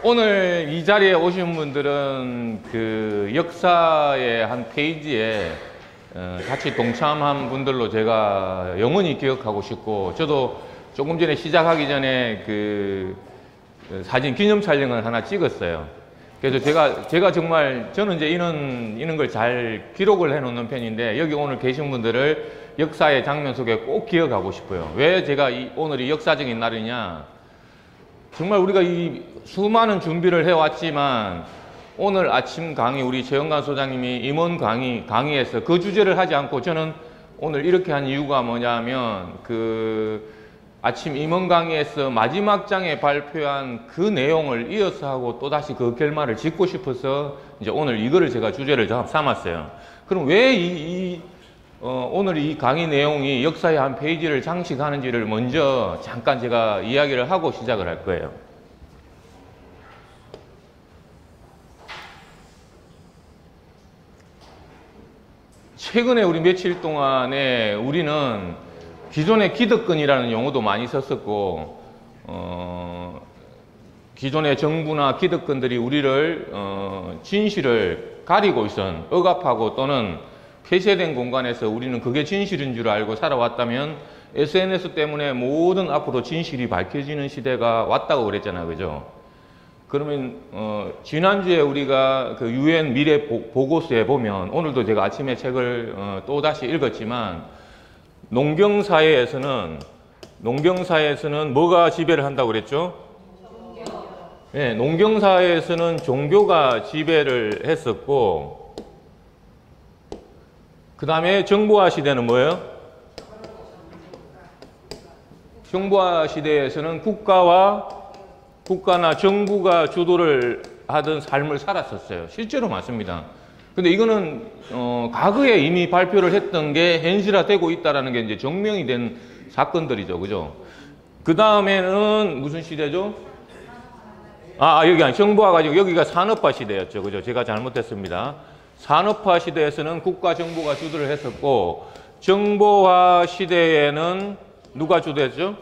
오늘 이 자리에 오신 분들은 그 역사의 한 페이지에 같이 동참한 분들로 제가 영원히 기억하고 싶고, 저도 조금 전에 시작하기 전에 그 사진 기념 촬영을 하나 찍었어요. 그래서 제가 정말 저는 이제 이런 걸 잘 기록을 해 놓는 편인데, 여기 오늘 계신 분들을 역사의 장면 속에 꼭 기억하고 싶어요. 왜 제가 오늘이 역사적인 날이냐? 정말 우리가 이 수많은 준비를 해왔지만 오늘 아침 강의, 우리 최영관 소장님이 임원 강의에서 그 주제를 하지 않고, 저는 오늘 이렇게 한 이유가 뭐냐면, 그 아침 임원 강의에서 마지막 장에 발표한 그 내용을 이어서 하고 또다시 그 결말을 짓고 싶어서 이제 오늘 이거를 제가 주제를 삼았어요. 그럼 왜 오늘 이 강의 내용이 역사의 한 페이지를 장식하는지를 먼저 잠깐 제가 이야기를 하고 시작을 할 거예요. 최근에 우리 며칠 동안에 우리는 기존의 기득권이라는 용어도 많이 썼었고, 기존의 정부나 기득권들이 우리를 진실을 가리고 있던, 억압하고 또는 폐쇄된 공간에서 우리는 그게 진실인 줄 알고 살아왔다면 SNS 때문에 모든 앞으로 진실이 밝혀지는 시대가 왔다고 그랬잖아요. 그죠? 그러면 지난주에 우리가 그 UN 미래 보고서에 보면, 오늘도 제가 아침에 책을 또다시 읽었지만, 농경사회에서는 뭐가 지배를 한다고 그랬죠? 종교. 네, 농경사회에서는 종교가 지배를 했었고, 그 다음에 정보화 시대는 뭐예요? 정보화 시대에서는 국가나 정부가 주도를 하던 삶을 살았었어요. 실제로 맞습니다. 근데 이거는 과거에 이미 발표를 했던 게 현실화되고 있다는 게 이제 증명이 된 사건들이죠. 그죠? 그 다음에는 무슨 시대죠? 여기 아니, 정보화 가지고 여기가 산업화 시대였죠. 그죠? 제가 잘못했습니다. 산업화 시대에서는 국가 정부가 주도를 했었고, 정보화 시대에는 누가 주도했죠?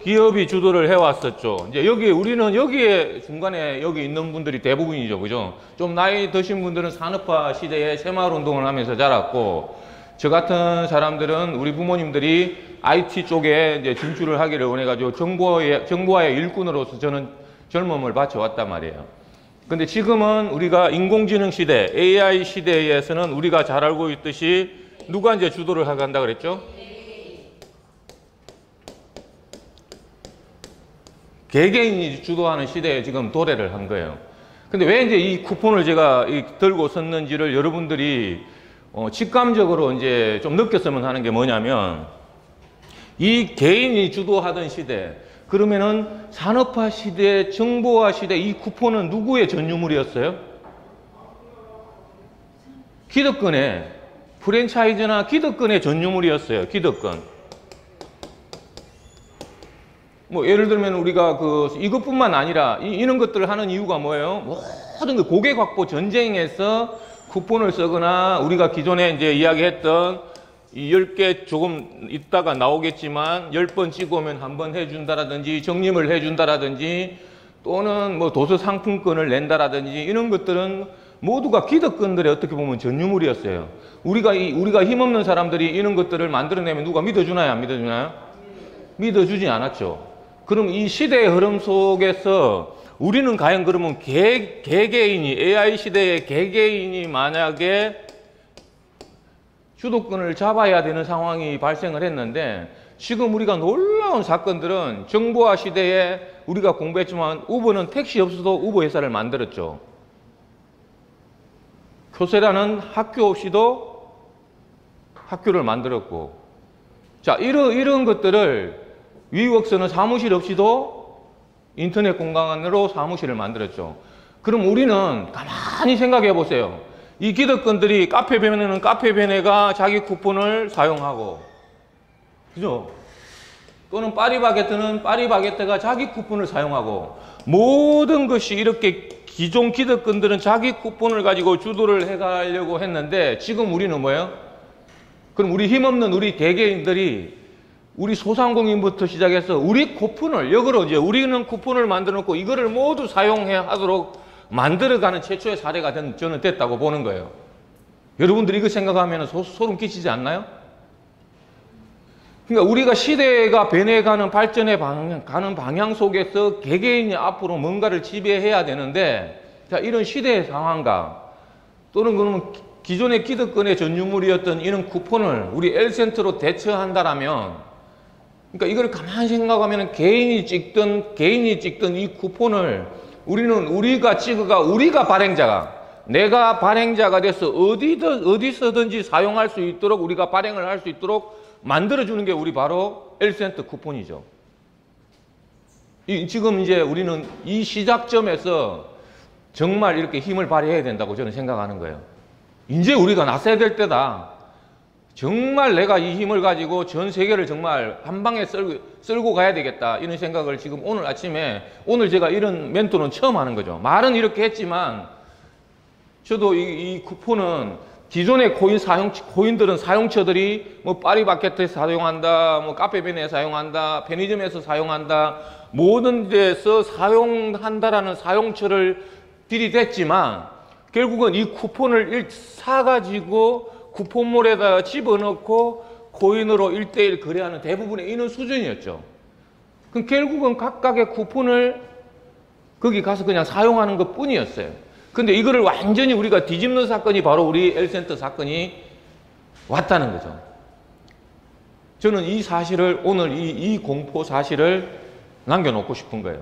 기업이 주도를 해왔었죠. 이제 우리는 여기에 중간에 여기 있는 분들이 대부분이죠. 그죠? 좀 나이 드신 분들은 산업화 시대에 새마을 운동을 하면서 자랐고, 저 같은 사람들은 우리 부모님들이 IT 쪽에 이제 진출을 하기를 원해가지고 정보화의 일꾼으로서 저는 젊음을 바쳐왔단 말이에요. 근데 지금은 우리가 인공지능 시대, AI 시대에서는 우리가 잘 알고 있듯이 누가 이제 주도를 한다 그랬죠? 개개인이 주도하는 시대에 지금 도래를 한 거예요. 근데 왜 이제 이 쿠폰을 제가 들고 섰는지를 여러분들이 직감적으로 이제 좀 느꼈으면 하는 게 뭐냐면, 이 개인이 주도하던 시대, 그러면은 산업화 시대, 정보화 시대, 이 쿠폰은 누구의 전유물이었어요? 기득권의, 프랜차이즈나 기득권의 전유물이었어요. 기득권. 뭐 예를 들면 우리가 이것뿐만 아니라 이런 것들을 하는 이유가 뭐예요? 모든 그 고객 확보 전쟁에서 쿠폰을 쓰거나, 우리가 기존에 이제 이야기했던 이 10개 조금 있다가 나오겠지만 10번 찍어오면 한 번 해준다라든지, 정림을 해준다라든지, 또는 뭐 도서 상품권을 낸다라든지, 이런 것들은 모두가 기득권들의 어떻게 보면 전유물이었어요. 우리가 힘없는 사람들이 이런 것들을 만들어내면 누가 믿어주나요? 안 믿어주나요? 믿어주지 않았죠. 그럼 이 시대의 흐름 속에서 우리는 과연 그러면 개개인이, AI 시대의 개개인이 만약에 주도권을 잡아야 되는 상황이 발생을 했는데, 지금 우리가 놀라운 사건들은 정보화 시대에 우리가 공부했지만 우버는 택시 없어도 우버 회사를 만들었죠. 교세라는 학교 없이도 학교를 만들었고, 자, 이런 것들을, 위웍스는 사무실 없이도 인터넷 공간으로 사무실을 만들었죠. 그럼 우리는 가만히 생각해 보세요. 이 기득권들이 카페베네는 카페베네가 자기 쿠폰을 사용하고, 그죠? 또는 파리바게뜨는 파리바게뜨가 자기 쿠폰을 사용하고, 모든 것이 이렇게 기존 기득권들은 자기 쿠폰을 가지고 주도를 해가려고 했는데, 지금 우리는 뭐예요? 그럼 우리 힘없는 우리 개개인들이 우리 소상공인부터 시작해서 우리 쿠폰을 역으로 이제 우리는 쿠폰을 만들어 놓고 이거를 모두 사용해 하도록 만들어가는 최초의 사례가 저는 됐다고 보는 거예요. 여러분들이 이거 생각하면 소름 끼치지 않나요? 그러니까 우리가 시대가 변해가는 가는 방향 속에서 개개인이 앞으로 뭔가를 지배해야 되는데, 자, 이런 시대의 상황과 또는 그러면 기존의 기득권의 전유물이었던 이런 쿠폰을 우리 L센터로 대처한다라면, 그러니까 이걸 가만히 생각하면 개인이 찍던 이 쿠폰을 우리가 찍어가 우리가 발행자가 내가 발행자가 돼서 어디서든지 사용할 수 있도록 우리가 발행을 할 수 있도록 만들어주는 게 우리 바로 L센터 쿠폰이죠. 지금 이제 우리는 이 시작점에서 정말 이렇게 힘을 발휘해야 된다고 저는 생각하는 거예요. 이제 우리가 나서야 될 때다. 정말 내가 이 힘을 가지고 전 세계를 정말 한 방에 쓸고 가야 되겠다. 이런 생각을 지금 오늘 제가 이런 멘토는 처음 하는 거죠. 말은 이렇게 했지만 저도 이 쿠폰은 기존의 코인들은 사용처들이 뭐 파리바게트에서 사용한다, 뭐 카페베네에 사용한다, 편의점에서 사용한다, 모든 데서 사용한다라는 사용처를 들이댔지만 결국은 이 쿠폰을 사가지고 쿠폰몰에다가 집어넣고 코인으로 1대1 거래하는 대부분의 이런 수준이었죠. 그럼 결국은 각각의 쿠폰을 거기 가서 그냥 사용하는 것 뿐이었어요. 근데 이거를 완전히 우리가 뒤집는 사건이 바로 우리 L센터 사건이 왔다는 거죠. 저는 이 사실을 오늘 이 공포 사실을 남겨놓고 싶은 거예요.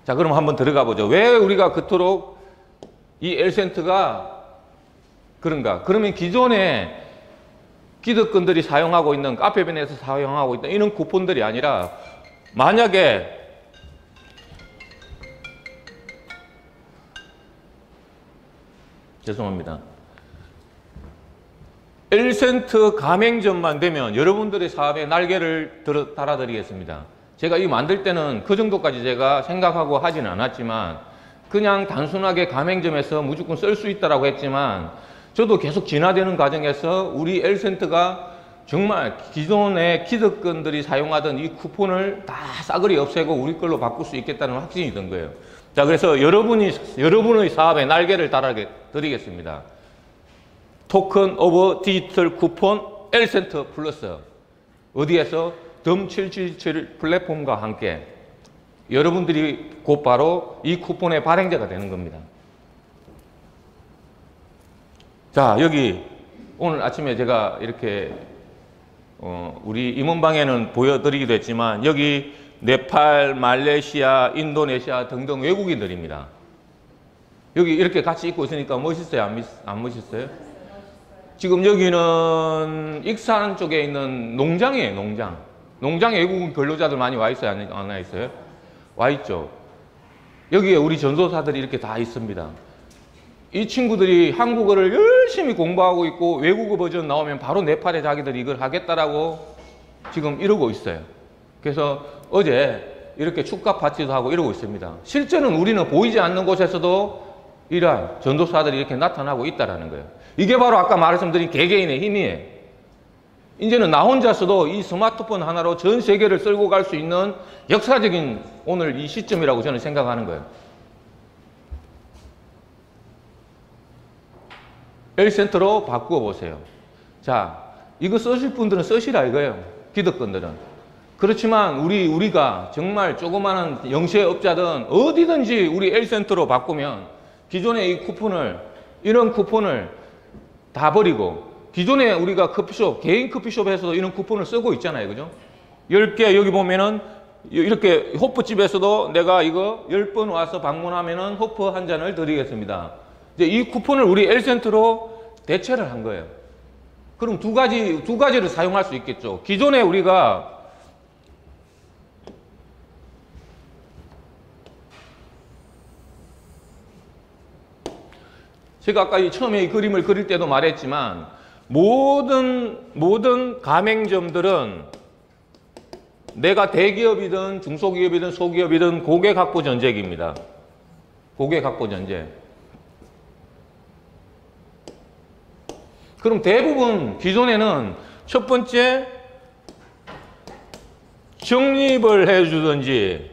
자, 그럼 한번 들어가 보죠. 왜 우리가 그토록 이 L센터가 그런가? 그러면 기존에 기득권들이 사용하고 있는 카페벤에서 사용하고 있던 이런 쿠폰들이 아니라 만약에 죄송합니다. L센터 가맹점만 되면 여러분들의 사업에 날개를 달아드리겠습니다. 제가 이 만들 때는 그 정도까지 제가 생각하고 하지는 않았지만 그냥 단순하게 가맹점에서 무조건 쓸 수 있다고 했지만 저도 계속 진화되는 과정에서 우리 L센터가 정말 기존의 기득권들이 사용하던 이 쿠폰을 다 싸그리 없애고 우리 걸로 바꿀 수 있겠다는 확신이 든 거예요. 자, 그래서 여러분의 사업에 날개를 달아드리겠습니다. 토큰 오브 디지털 쿠폰 L센터 플러스. 어디에서? 덤777 플랫폼과 함께 여러분들이 곧바로 이 쿠폰의 발행자가 되는 겁니다. 자, 여기 오늘 아침에 제가 이렇게 우리 임원방에는 보여드리기도 했지만 여기 네팔, 말레이시아, 인도네시아 등등 외국인들입니다. 여기 이렇게 같이 입고 있으니까 멋있어요? 안 멋있어요? 지금 여기는 익산 쪽에 있는 농장이에요, 농장. 농장에 외국인 근로자들 많이 와 있어요? 안 와 있어요? 와 있죠. 여기에 우리 전도사들이 이렇게 다 있습니다. 이 친구들이 한국어를 열심히 공부하고 있고 외국어 버전 나오면 바로 네팔에 자기들이 이걸 하겠다라고 지금 이러고 있어요. 그래서 어제 이렇게 축가 파티도 하고 이러고 있습니다. 실제는 우리는 보이지 않는 곳에서도 이러한 전도사들이 이렇게 나타나고 있다는 거예요. 이게 바로 아까 말씀드린 개개인의 힘이에요. 이제는 나 혼자서도 이 스마트폰 하나로 전 세계를 쓸고 갈 수 있는 역사적인 오늘 이 시점이라고 저는 생각하는 거예요. L센터로 바꾸어 보세요. 자, 이거 쓰실 분들은 쓰시라 이거예요. 기득권들은. 그렇지만 우리가 정말 조그마한 영세업자든 어디든지 우리 L센터로 바꾸면 기존의 이 쿠폰을, 이런 쿠폰을 다 버리고 기존에 우리가 커피숍, 개인 커피숍에서도 이런 쿠폰을 쓰고 있잖아요. 그죠? 10개 여기 보면은 이렇게 호프집에서도 내가 이거 10번 와서 방문하면은 호프 한 잔을 드리겠습니다. 이제 이 쿠폰을 우리 L센터로 대체를 한 거예요. 그럼 두 가지를 사용할 수 있겠죠. 기존에 우리가 제가 아까 처음에 이 그림을 그릴 때도 말했지만 모든 가맹점들은 내가 대기업이든 중소기업이든 소기업이든 고객 확보 전쟁입니다. 고객 확보 전쟁. 그럼 대부분 기존에는 첫 번째 적립을 해주든지,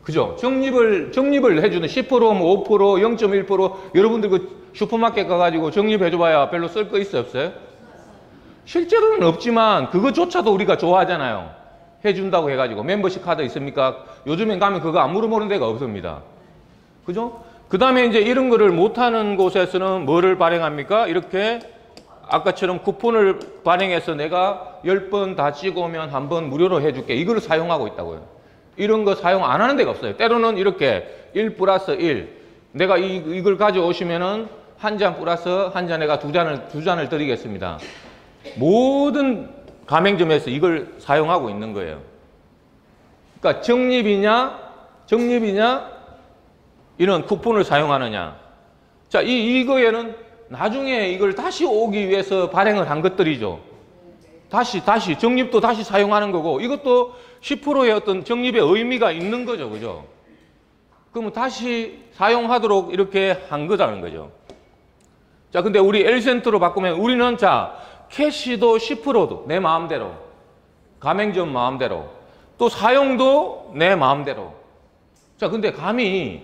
그죠? 적립을 해주는 10%, 뭐 5%, 0.1% 여러분들 그 슈퍼마켓 가가지고 적립해줘봐야 별로 쓸 거 있어요, 없어요? 실제로는 없지만 그거조차도 우리가 좋아하잖아요. 해준다고 해가지고. 멤버십 카드 있습니까? 요즘엔 가면 그거 안 물어보는 데가 없습니다. 그죠? 그 다음에 이제 이런 거를 못하는 곳에서는 뭐를 발행합니까? 이렇게 아까처럼 쿠폰을 발행해서 내가 10번 다 찍어오면 한 번 무료로 해줄게. 이걸 사용하고 있다고요. 이런 거 사용 안 하는 데가 없어요. 때로는 이렇게 1 플러스 1. 내가 이걸 가져오시면은 한 잔 플러스 한 잔에가 두 잔을 드리겠습니다. 모든 가맹점에서 이걸 사용하고 있는 거예요. 그러니까 적립이냐 이런 쿠폰을 사용하느냐. 자, 이거에는 나중에 이걸 다시 오기 위해서 발행을 한 것들이죠. 다시 적립도 다시 사용하는 거고, 이것도 10%의 어떤 적립의 의미가 있는 거죠. 그죠? 그러면 다시 사용하도록 이렇게 한 거라는 거죠. 자, 근데 우리 L센터로 바꾸면 우리는 자, 캐시도 10%도 내 마음대로, 가맹점 마음대로, 또 사용도 내 마음대로. 자, 근데 감히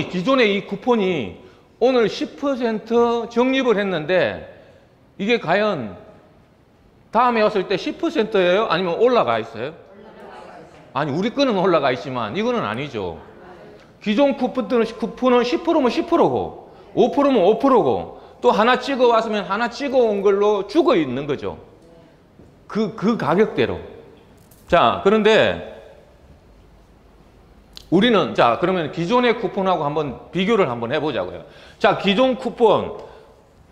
기존의 이 쿠폰이 오늘 10% 적립을 했는데 이게 과연 다음에 왔을 때 10%예요? 아니면 올라가 있어요? 아니, 우리 거는 올라가 있지만 이거는 아니죠. 기존 쿠폰은 10%면 10%고 5%면 5%고 또 하나 찍어 왔으면 하나 찍어 온 걸로 죽어 있는 거죠. 그 가격대로. 자, 그런데 우리는, 자, 그러면 기존의 쿠폰하고 한번 비교를 한번 해보자고요. 자, 기존 쿠폰,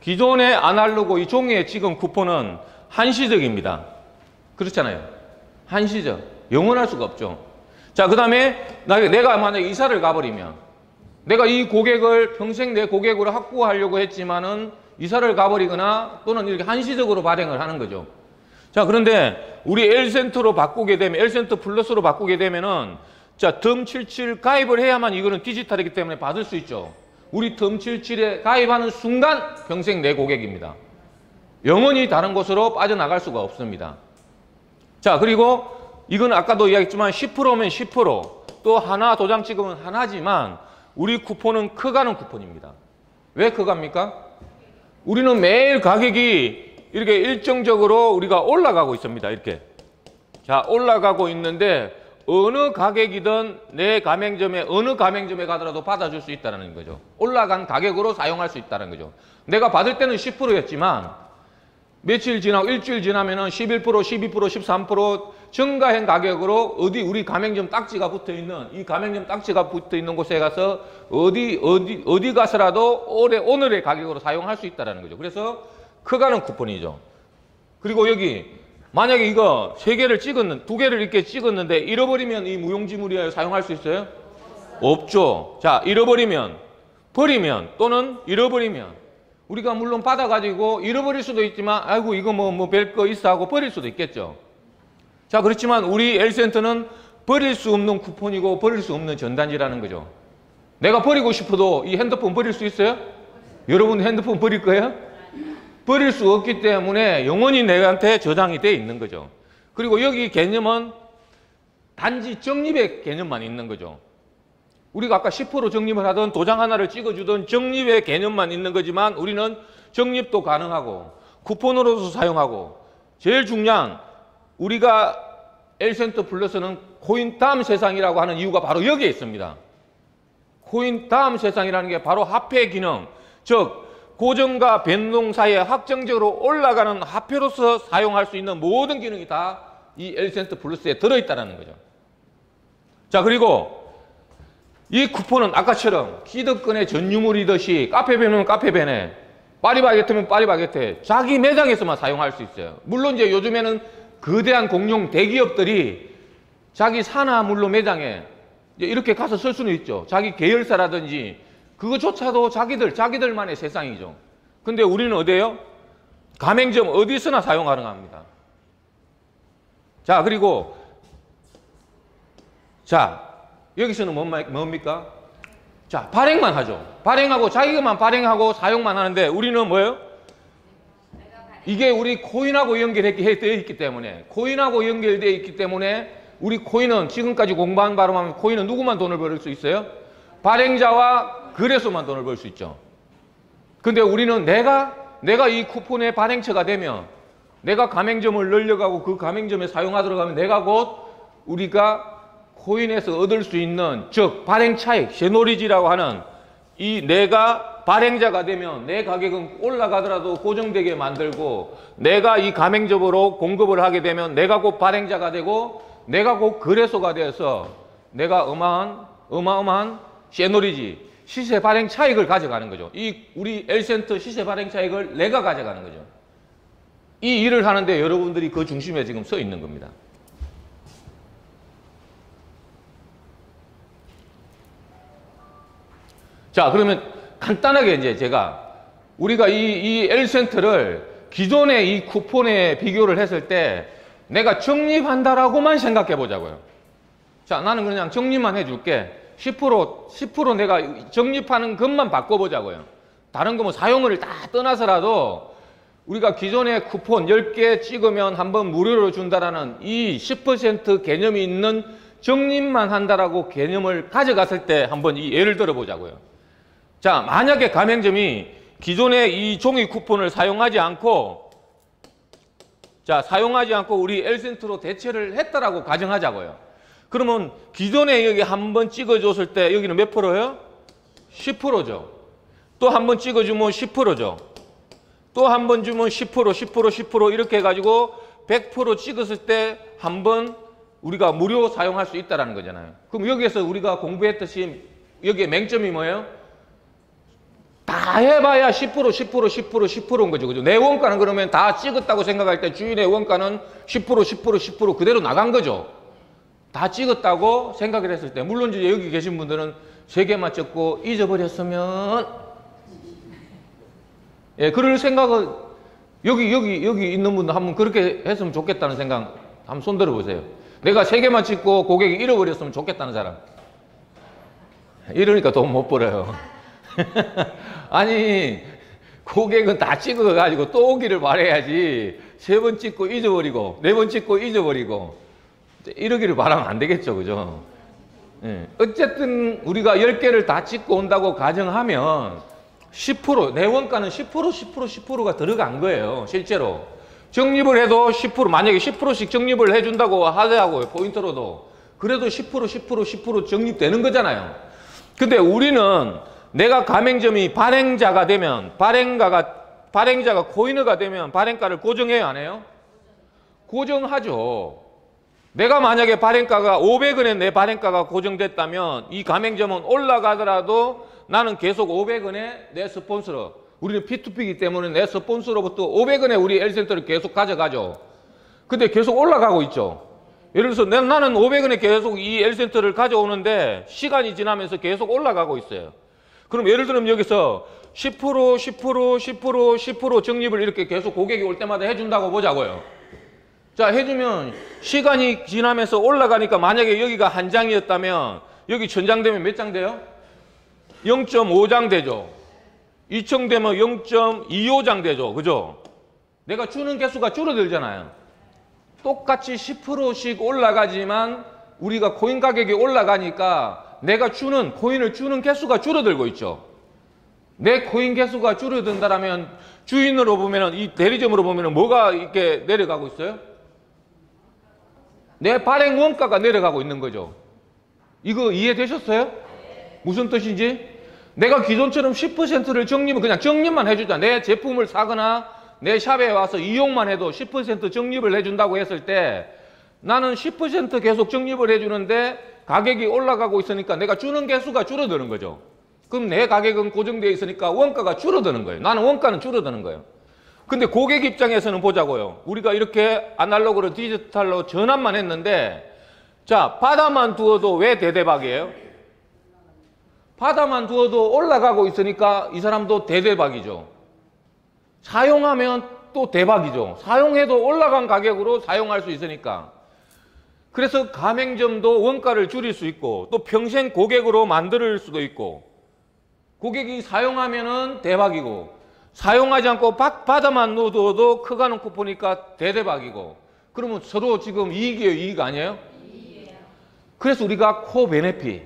기존의 아날로그 이 종이에 찍은 쿠폰은 한시적입니다. 그렇잖아요. 한시적. 영원할 수가 없죠. 자, 그 다음에 내가 만약에 이사를 가버리면, 내가 이 고객을 평생 내 고객으로 확보하려고 했지만은 이사를 가버리거나 또는 이렇게 한시적으로 발행을 하는 거죠. 자, 그런데 우리 L센터로 바꾸게 되면, L센터 플러스로 바꾸게 되면은, 자, 덤77 가입을 해야만 이거는 디지털이기 때문에 받을 수 있죠. 우리 덤77에 가입하는 순간 평생 내 고객입니다. 영원히 다른 곳으로 빠져나갈 수가 없습니다. 자, 그리고 이건 아까도 이야기했지만 10%면 10%, 또 하나 도장 찍으면 하나지만 우리 쿠폰은 커가는 쿠폰입니다. 왜 커갑니까? 우리는 매일 가격이 이렇게 일정적으로 우리가 올라가고 있습니다. 이렇게. 자, 올라가고 있는데 어느 가격이든 내 가맹점에, 어느 가맹점에 가더라도 받아줄 수 있다는 거죠. 올라간 가격으로 사용할 수 있다는 거죠. 내가 받을 때는 10%였지만 며칠 지나고 일주일 지나면은 11%, 12%, 13% 증가한 가격으로 우리 가맹점 딱지가 붙어 있는, 이 가맹점 딱지가 붙어 있는 곳에 가서 어디 가서라도 오늘의 가격으로 사용할 수 있다는 거죠. 그래서 커가는 쿠폰이죠. 그리고 여기 만약에 이거 3개를 찍었는, 2개를 이렇게 찍었는데 잃어버리면 이 무용지물이에요. 사용할 수 있어요? 없죠. 자, 잃어버리면, 버리면, 또는 잃어버리면 우리가 물론 받아가지고 잃어버릴 수도 있지만 아이고 이거 뭐 별 거 있어 하고 버릴 수도 있겠죠. 자, 그렇지만 우리 L센터는 버릴 수 없는 쿠폰이고 버릴 수 없는 전단지라는 거죠. 내가 버리고 싶어도 이 핸드폰 버릴 수 있어요? 여러분 핸드폰 버릴 거예요? 버릴 수 없기 때문에 영원히 내한테 저장이 돼 있는 거죠. 그리고 여기 개념은 단지 적립의 개념만 있는 거죠. 우리가 아까 10% 적립을 하던 도장 하나를 찍어주던 적립의 개념만 있는 거지만 우리는 적립도 가능하고 쿠폰으로도 사용하고 제일 중요한 우리가 L센터 플러스는 코인 다음 세상이라고 하는 이유가 바로 여기에 있습니다. 코인 다음 세상이라는 게 바로 화폐 기능, 즉 고정과 변동 사이에 확정적으로 올라가는 화폐로서 사용할 수 있는 모든 기능이 다 이 L센터 플러스에 들어있다는 거죠. 자, 그리고 이 쿠폰은 아까처럼 기득권의 전유물이듯이 카페베네면 카페베네, 파리바게트면 파리바게트, 자기 매장에서만 사용할 수 있어요. 물론 이제 요즘에는 거대한 공룡 대기업들이 자기 산하물로 매장에 이렇게 가서 쓸 수는 있죠. 자기 계열사라든지 그거조차도 자기들만의 세상이죠. 근데 우리는 어디예요? 가맹점 어디서나 사용 가능합니다. 자, 그리고 자, 여기서는 뭡니까? 자, 발행만 하죠. 발행하고 자기만 발행하고 사용만 하는데 우리는 뭐예요? 이게 우리 코인하고 되어 있기 때문에, 코인하고 연결되어 있기 때문에 우리 코인은 지금까지 공부한 바로 하면 코인은 누구만 돈을 벌 수 있어요? 발행자와 거래소만 돈을 벌 수 있죠. 근데 우리는 내가 이 쿠폰의 발행처가 되면, 내가 가맹점을 늘려가고 그 가맹점에 사용하도록 하면 내가 곧 우리가 코인에서 얻을 수 있는, 즉 발행 차익, 쉐노리지라고 하는, 이 내가 발행자가 되면 내 가격은 올라가더라도 고정되게 만들고, 내가 이 가맹점으로 공급을 하게 되면 내가 곧 발행자가 되고 내가 곧 거래소가 되어서 내가 어마어마한 쉐노리지, 시세 발행 차익을 가져가는 거죠. 이 우리 L센터 시세 발행 차익을 내가 가져가는 거죠. 이 일을 하는데 여러분들이 그 중심에 지금 서 있는 겁니다. 자, 그러면 간단하게 이제 제가 우리가 이 L센터를 기존의 이 쿠폰에 비교를 했을 때 내가 적립한다라고만 생각해 보자고요. 자, 나는 그냥 적립만 해줄게. 10% 내가 적립하는 것만 바꿔보자고요. 다른 거 뭐 사용을 다 떠나서라도 우리가 기존에 쿠폰 10개 찍으면 한번 무료로 준다라는 이 10% 개념이 있는 적립만 한다라고 개념을 가져갔을 때 한번 이 예를 들어 보자고요. 자, 만약에 가맹점이 기존에 이 종이 쿠폰을 사용하지 않고 우리 L센터로 대체를 했다라고 가정하자고요. 그러면 기존에 여기 한번 찍어줬을 때 여기는 몇 프로예요? 10%죠. 또 한번 찍어주면 10%죠. 또 한 번 주면 10% 이렇게 해가지고 100% 찍었을 때 한 번 우리가 무료 사용할 수 있다는 거잖아요. 그럼 여기에서 우리가 공부했듯이 여기에 맹점이 뭐예요? 다 해봐야 10%인 거죠. 그죠? 내 원가는 그러면 다 찍었다고 생각할 때 주인의 원가는 10% 그대로 나간 거죠. 다 찍었다고 생각을 했을 때. 물론 이제 여기 계신 분들은 3개만 찍고 잊어버렸으면, 예, 그럴 생각을, 여기 있는 분들 한번 그렇게 했으면 좋겠다는 생각 한번 손 들어보세요. 내가 3개만 찍고 고객이 잃어버렸으면 좋겠다는 사람. 이러니까 돈 못 벌어요. 아니, 고객은 다 찍어가지고 또 오기를 바라야지. 3번 찍고 잊어버리고 4번 찍고 잊어버리고 이러기를 바라면 안 되겠죠. 그죠? 예. 어쨌든 우리가 10개를 다 찍고 온다고 가정하면 10%, 내 원가는 10%가 들어간 거예요. 실제로. 적립을 해도 10%, 만약에 10%씩 적립을 해준다고 하자고요. 포인트로도. 그래도 10% 적립되는 거잖아요. 근데 우리는 내가 가맹점이 발행자가 되면, 발행자가 코인어가 되면 발행가를 고정해요, 안 해요? 고정하죠. 내가 만약에 발행가가 500원에 내 발행가가 고정됐다면 이 가맹점은 올라가더라도 나는 계속 500원에 내 스폰서로, 우리는 P2P이기 때문에 내 스폰서로부터 500원에 우리 L센터를 계속 가져가죠. 근데 계속 올라가고 있죠. 예를 들어서 나는 500원에 계속 이 L센터를 가져오는데 시간이 지나면서 계속 올라가고 있어요. 그럼 예를 들면 여기서 10% 적립을 이렇게 계속 고객이 올 때마다 해준다고 보자고요. 자, 해주면 시간이 지나면서 올라가니까 만약에 여기가 한 장이었다면 여기 1000장 되면 몇 장 돼요? 0.5장 되죠. 2000 되면 0.25장 되죠. 그죠? 내가 주는 개수가 줄어들잖아요. 똑같이 10%씩 올라가지만 우리가 코인 가격이 올라가니까 내가 코인을 주는 개수가 줄어들고 있죠. 내 코인 개수가 줄어든다라면 주인으로 보면은, 이 대리점으로 보면은 뭐가 이렇게 내려가고 있어요? 내 발행 원가가 내려가고 있는 거죠. 이거 이해되셨어요? 무슨 뜻인지? 내가 기존처럼 10%를 그냥 적립만 해주자. 내 제품을 사거나 내 샵에 와서 이용만 해도 10% 적립을 해준다고 했을 때 나는 10% 계속 적립을 해주는데 가격이 올라가고 있으니까 내가 주는 개수가 줄어드는 거죠. 그럼 내 가격은 고정되어 있으니까 원가가 줄어드는 거예요. 나는 원가는 줄어드는 거예요. 근데 고객 입장에서는 보자고요. 우리가 이렇게 아날로그로 디지털로 전환만 했는데, 자, 바다만 두어도 왜 대대박이에요? 바다만 두어도 올라가고 있으니까 이 사람도 대대박이죠. 사용하면 또 대박이죠. 사용해도 올라간 가격으로 사용할 수 있으니까. 그래서 가맹점도 원가를 줄일 수 있고 또 평생 고객으로 만들 수도 있고, 고객이 사용하면은 대박이고 사용하지 않고 받아만 놔둬도 커가는 쿠폰이니까 대대박이고, 그러면 서로 지금 이익이에요, 이익 아니에요? 이익이에요. 그래서 우리가 코베네핏,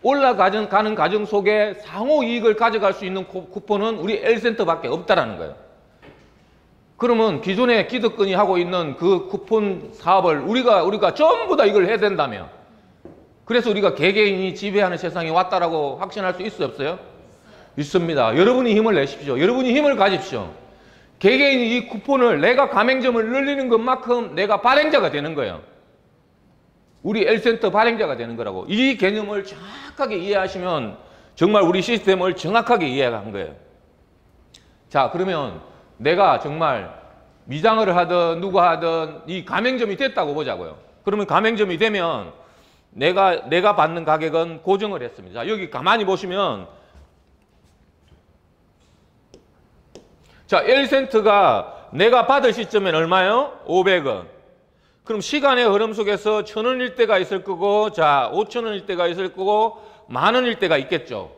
올라가는 과정 속에 상호 이익을 가져갈 수 있는 쿠폰은 우리 L센터밖에 없다라는 거예요. 그러면 기존에 기득권이 하고 있는 그 쿠폰 사업을 우리가 전부 다 이걸 해야 된다며, 그래서 우리가 개개인이 지배하는 세상이 왔다라고 확신할 수 있어요, 없어요? 있습니다. 여러분이 힘을 내십시오. 여러분이 힘을 가집시오. 개개인이 이 쿠폰을, 내가 가맹점을 늘리는 것만큼 내가 발행자가 되는 거예요. 우리 L센터 발행자가 되는 거라고. 이 개념을 정확하게 이해하시면 정말 우리 시스템을 정확하게 이해한 거예요. 자, 그러면 내가 정말 미장을 하든 누가 하든 이 가맹점이 됐다고 보자고요. 그러면 가맹점이 되면 내가 받는 가격은 고정을 했습니다. 자, 여기 가만히 보시면, 자, L센트가 내가 받을 시점엔 얼마예요? 500원. 그럼 시간의 흐름 속에서 1,000원일 때가 있을 거고, 자, 5,000원일 때가 있을 거고, 10,000원일 때가 있겠죠.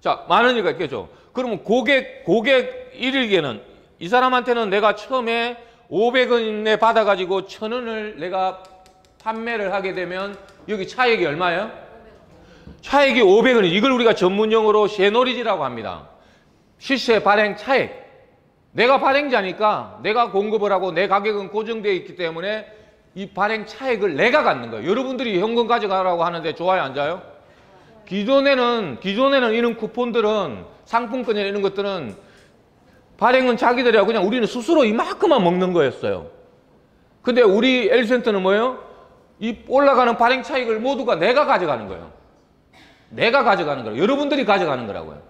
자, 10,000원일 때가 있겠죠. 그러면 고객 1일기에는 이 사람한테는 내가 처음에 500원에 받아가지고 1,000원을 내가 판매를 하게 되면 여기 차액이 얼마예요? 차액이 500원이, 이걸 우리가 전문용어로 쉐노리지라고 합니다. 시세 발행 차액. 내가 발행자니까 내가 공급을 하고 내 가격은 고정되어 있기 때문에 이 발행 차액을 내가 갖는 거예요. 여러분들이 현금 가져가라고 하는데 좋아요, 안 좋아요? 기존에는 이런 쿠폰들은, 상품권이나 이런 것들은 발행은 자기들이 하고 그냥 우리는 스스로 이만큼만 먹는 거였어요. 근데 우리 L센터는 뭐예요? 이 올라가는 발행 차익을 모두가 내가 가져가는 거예요. 내가 가져가는 거예요. 여러분들이 가져가는 거라고요.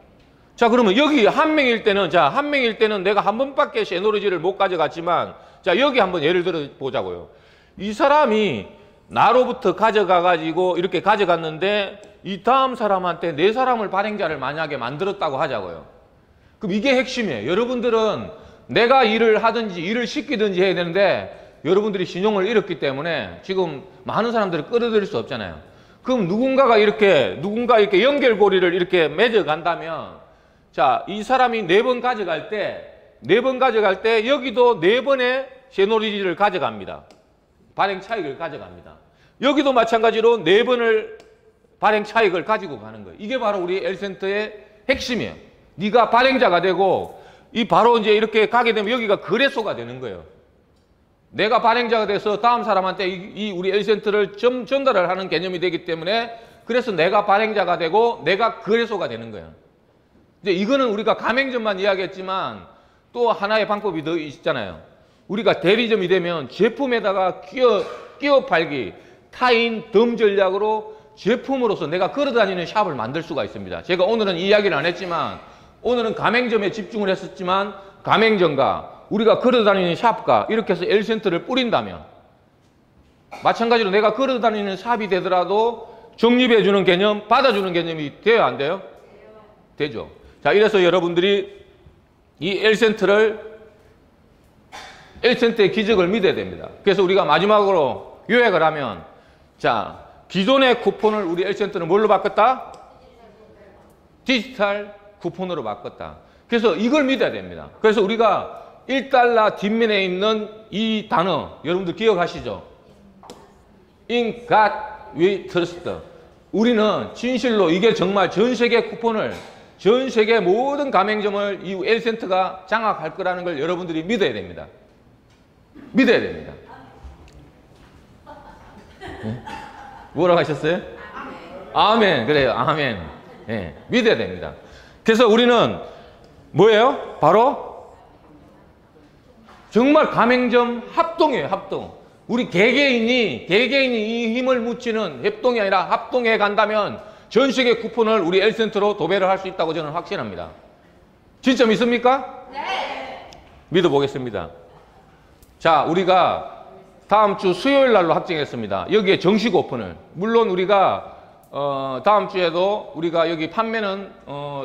자, 그러면 여기 한 명일 때는, 자, 한 명일 때는 내가 한 번밖에 쉐노리지를 못 가져갔지만, 자, 여기 한번 예를 들어 보자고요. 이 사람이 나로부터 가져가가지고 이렇게 가져갔는데, 이 다음 사람한테 네 사람을 발행자를 만약에 만들었다고 하자고요. 그럼 이게 핵심이에요. 여러분들은 내가 일을 하든지 일을 시키든지 해야 되는데, 여러분들이 신용을 잃었기 때문에 지금 많은 사람들을 끌어들일 수 없잖아요. 그럼 누군가 이렇게 연결고리를 이렇게 맺어간다면, 자, 이 사람이 4번 가져갈 때 여기도 4번의 쉐노리지를 가져갑니다. 발행 차익을 가져갑니다. 여기도 마찬가지로 4번을 발행 차익을 가지고 가는 거예요. 이게 바로 우리 L센터의 핵심이에요. 네가 발행자가 되고 이 바로 이제 이렇게 가게 되면 여기가 거래소가 되는 거예요. 내가 발행자가 돼서 다음 사람한테 이 우리 L센터를 전달을 하는 개념이 되기 때문에, 그래서 내가 발행자가 되고 내가 거래소가 되는 거예요. 이제 이거는 우리가 가맹점만 이야기했지만 또 하나의 방법이 더 있잖아요. 우리가 대리점이 되면 제품에다가 끼워 팔기, 타인 덤 전략으로 제품으로서 내가 걸어다니는 샵을 만들 수가 있습니다. 제가 오늘은 이야기를 안 했지만, 오늘은 가맹점에 집중을 했었지만, 가맹점과 우리가 걸어다니는 샵과 이렇게 해서 L센터를 뿌린다면, 마찬가지로 내가 걸어다니는 샵이 되더라도 적립해주는 개념, 받아주는 개념이 돼요, 안 돼요? 되죠. 자, 이래서 여러분들이 이 L센터의 기적을 믿어야 됩니다. 그래서 우리가 마지막으로 요약을 하면, 자, 기존의 쿠폰을 우리 L센터는 뭘로 바꿨다? 디지털 쿠폰으로 바꿨다. 그래서 이걸 믿어야 됩니다. 그래서 우리가 1달러 뒷면에 있는 이 단어, 여러분들 기억하시죠? In God we trust. 우리는 진실로 이게 정말 전 세계 쿠폰을, 전 세계 모든 가맹점을 이 L센터가 장악할 거라는 걸 여러분들이 믿어야 됩니다. 믿어야 됩니다. 네? 뭐라고 하셨어요? 아멘. 그래요. 아멘. 네, 믿어야 됩니다. 그래서 우리는 뭐예요? 바로 정말 가맹점 합동이에요. 합동. 우리 개개인이 이 힘을 묻히는 협동이 아니라 합동해 간다면 전 세계 쿠폰을 우리 L센터로 도배를 할 수 있다고 저는 확신합니다. 진짜 믿습니까? 네. 믿어보겠습니다. 자, 우리가 다음 주 수요일 날로 확정했습니다. 여기에 정식 오픈을. 물론 우리가 다음 주에도 우리가 여기 판매는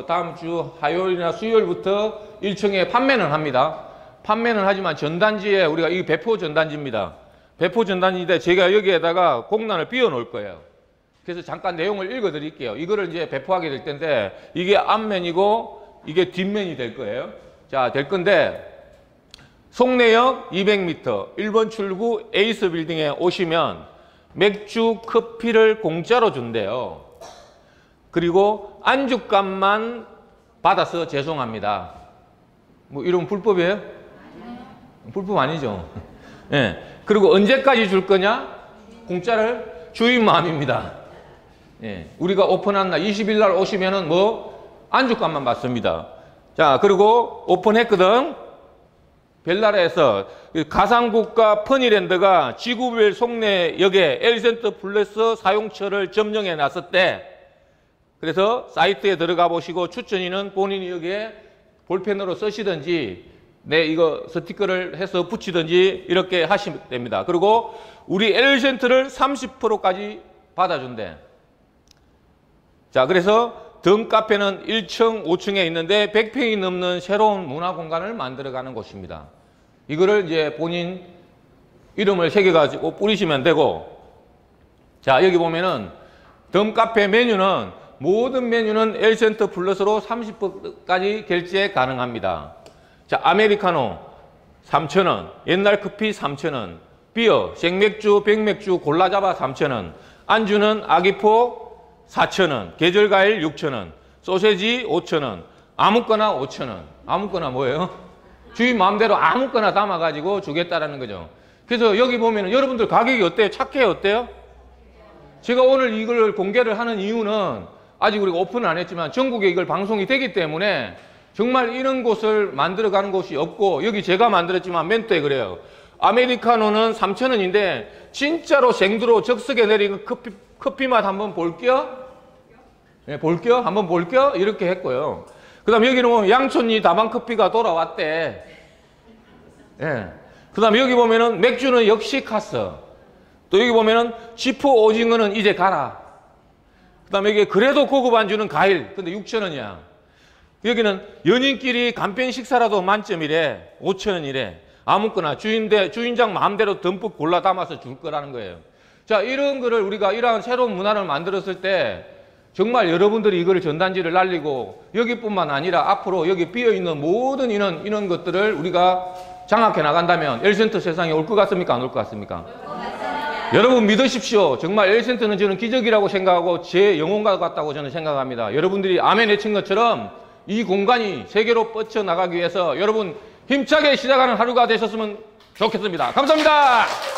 다음 주 화요일이나 수요일부터 일청에 판매는 합니다. 판매는 하지만 전단지에 우리가 이 배포 전단지입니다. 배포 전단지인데 제가 여기에다가 공란을 비워 놓을 거예요. 그래서 잠깐 내용을 읽어 드릴게요. 이거를 이제 배포하게 될 텐데, 이게 앞면이고 이게 뒷면이 될 거예요. 자, 될 건데 송내역 200m 1번 출구 에이스 빌딩에 오시면 맥주, 커피를 공짜로 준대요. 그리고 안주값만 받아서 죄송합니다. 뭐 이런 불법이에요? 불법 아니죠. 예. 그리고 언제까지 줄 거냐? 공짜를 주인 마음입니다. 예. 우리가 오픈한 날 20일 날 오시면은 뭐 안주값만 받습니다. 자, 그리고 오픈했거든. 별나라에서 가상국가 퍼니랜드가 지구별 송내역에 L센터 플러스 사용처를 점령해 놨었대. 그래서 사이트에 들어가 보시고 추천인은 본인이 여기에 볼펜으로 쓰시든지 이거 스티커를 해서 붙이든지 이렇게 하시면 됩니다. 그리고 우리 L센터를 30%까지 받아준대. 자, 그래서 덤 카페는 1층, 5층에 있는데 100평이 넘는 새로운 문화 공간을 만들어가는 곳입니다. 이거를 이제 본인 이름을 새겨가지고 뿌리시면 되고, 자, 여기 보면은 덤 카페 메뉴는 모든 메뉴는 L센터 플러스로 30%까지 결제 가능합니다. 자, 아메리카노 3,000원, 옛날 커피 3,000원, 비어, 생맥주, 백맥주 골라 잡아 3,000원, 안주는 아기포 4,000원, 계절과일 6,000원, 소세지 5,000원, 아무거나 5,000원. 아무거나 뭐예요? 주인 마음대로 아무거나 담아가지고 주겠다라는 거죠. 그래서 여기 보면은 여러분들 가격이 어때요? 착해요? 어때요? 제가 오늘 이걸 공개를 하는 이유는 아직 우리가 오픈을 안 했지만 전국에 이걸 방송이 되기 때문에 정말 이런 곳을 만들어가는 곳이 없고, 여기 제가 만들었지만 멘트에 그래요. 아메리카노는 3,000원인데 진짜로 생두로 적석에 내린 커피 맛 한번 볼게요? 네, 볼게요? 한번 볼게요? 이렇게 했고요. 그 다음 여기는 보면 양촌리 다방 커피가 돌아왔대. 예. 그 다음 여기 보면은 맥주는 역시 카스. 또 여기 보면은 지포 오징어는 이제 가라. 그 다음에 여기 그래도 고급 안주는 가일. 근데 6,000원이야. 여기는 연인끼리 간편 식사라도 만점이래. 5,000원이래. 아무거나 주인장 마음대로 듬뿍 골라 담아서 줄 거라는 거예요. 자, 이런 거를 우리가 이러한 새로운 문화를 만들었을 때 정말 여러분들이 이거를 전단지를 날리고 여기뿐만 아니라 앞으로 여기 비어있는 모든 이런 것들을 우리가 장악해 나간다면 L센터 세상에 올 것 같습니까? 안 올 것 같습니까? 여러분 믿으십시오. 정말 L센터는 저는 기적이라고 생각하고 제 영혼과 같다고 저는 생각합니다. 여러분들이 아멘 외친 것처럼 이 공간이 세계로 뻗쳐나가기 위해서 여러분 힘차게 시작하는 하루가 되셨으면 좋겠습니다. 감사합니다.